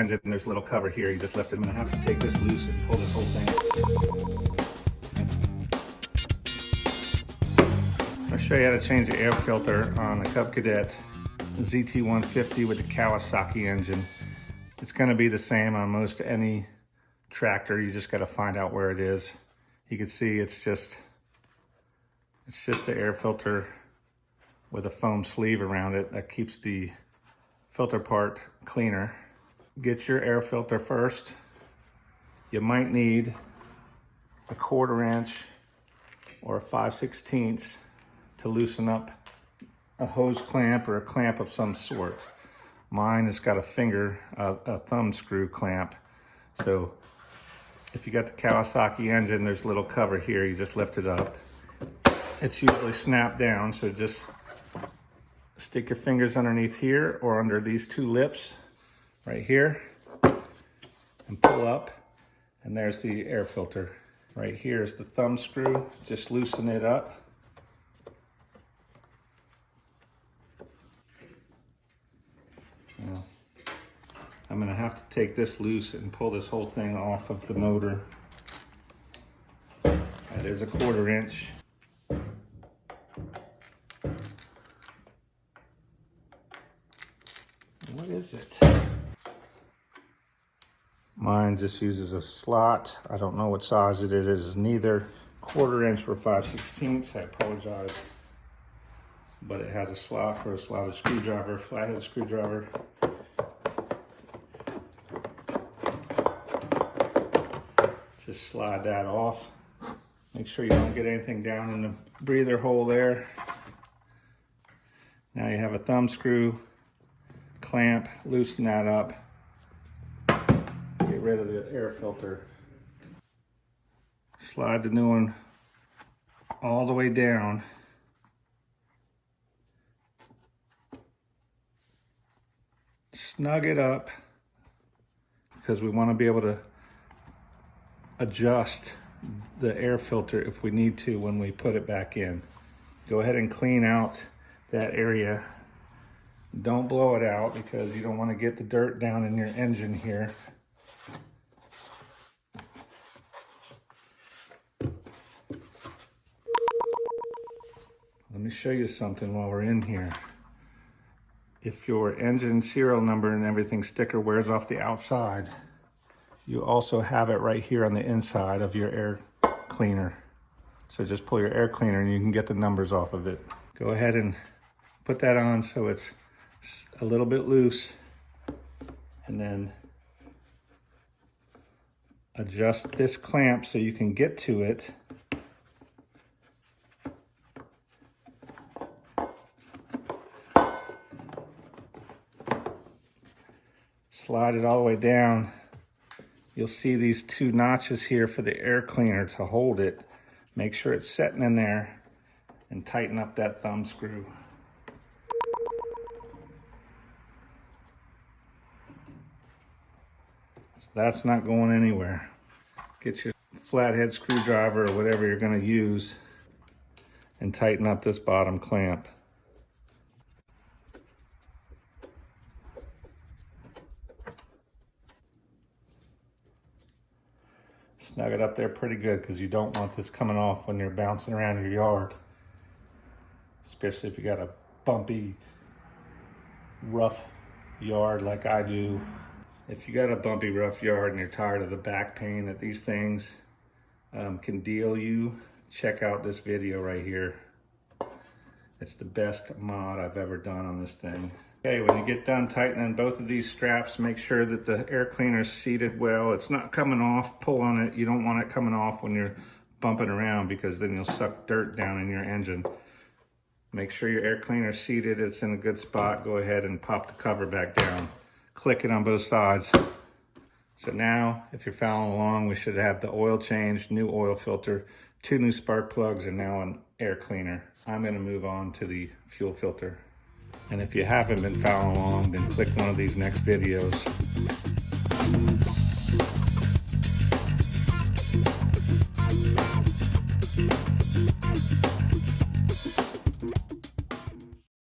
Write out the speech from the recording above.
engine, there's a little cover here. You just left it. I'm gonna have to take this loose and pull this whole thing. I'll show you how to change the air filter on the Cub Cadet ZT1 with the Kawasaki engine. It's gonna be the same on most any tractor. You just gotta find out where it is. You can see it's just the air filter with a foam sleeve around it that keeps the filter part cleaner. Get your air filter first. You might need a 1/4 inch or a 5/16 to loosen up a hose clamp or a clamp of some sort. Mine has got a thumb screw clamp. So if you got the Kawasaki engine, there's a little cover here. You just lift it up. It's usually snapped down, so just stick your fingers underneath here or under these two lips right here and pull up, and there's the air filter. Right here is the thumb screw. Just loosen it up. Now, I'm gonna have to take this loose and pull this whole thing off of the motor. That is a 1/4 inch. What is it? Mine just uses a slot. I don't know what size it is. It's neither 1/4 inch or 5/16. I apologize. But it has a slot for a slotted screwdriver, flathead screwdriver. Just slide that off. Make sure you don't get anything down in the breather hole there. Now you have a thumb screw, clamp, loosen that up. Get rid of the air filter. Slide the new one all the way down. Snug it up because we want to be able to adjust the air filter if we need to when we put it back in. Go ahead and clean out that area. Don't blow it out because you don't want to get the dirt down in your engine here. Let me show you something while we're in here. If your engine serial number and everything sticker wears off the outside, you also have it right here on the inside of your air cleaner. So just pull your air cleaner and you can get the numbers off of it. Go ahead and put that on so it's a little bit loose, and then adjust this clamp so you can get to it. Slide it all the way down. You'll see these two notches here for the air cleaner to hold it. Make sure it's setting in there and tighten up that thumb screw. So that's not going anywhere. Get your flathead screwdriver or whatever you're going to use and tighten up this bottom clamp. Snug it up there pretty good because you don't want this coming off when you're bouncing around your yard. Especially if you got a bumpy, rough yard like I do. If you got a bumpy, rough yard and you're tired of the back pain that these things can deal you, check out this video right here. It's the best mod I've ever done on this thing. Okay, when you get done tightening both of these straps, make sure that the air cleaner is seated well. It's not coming off. Pull on it. You don't want it coming off when you're bumping around because then you'll suck dirt down in your engine. Make sure your air cleaner is seated. It's in a good spot. Go ahead and pop the cover back down. Click it on both sides. So now, if you're following along, we should have the oil change, new oil filter, 2 new spark plugs, and now an air cleaner. I'm going to move on to the fuel filter. And if you haven't been following along, then click one of these next videos.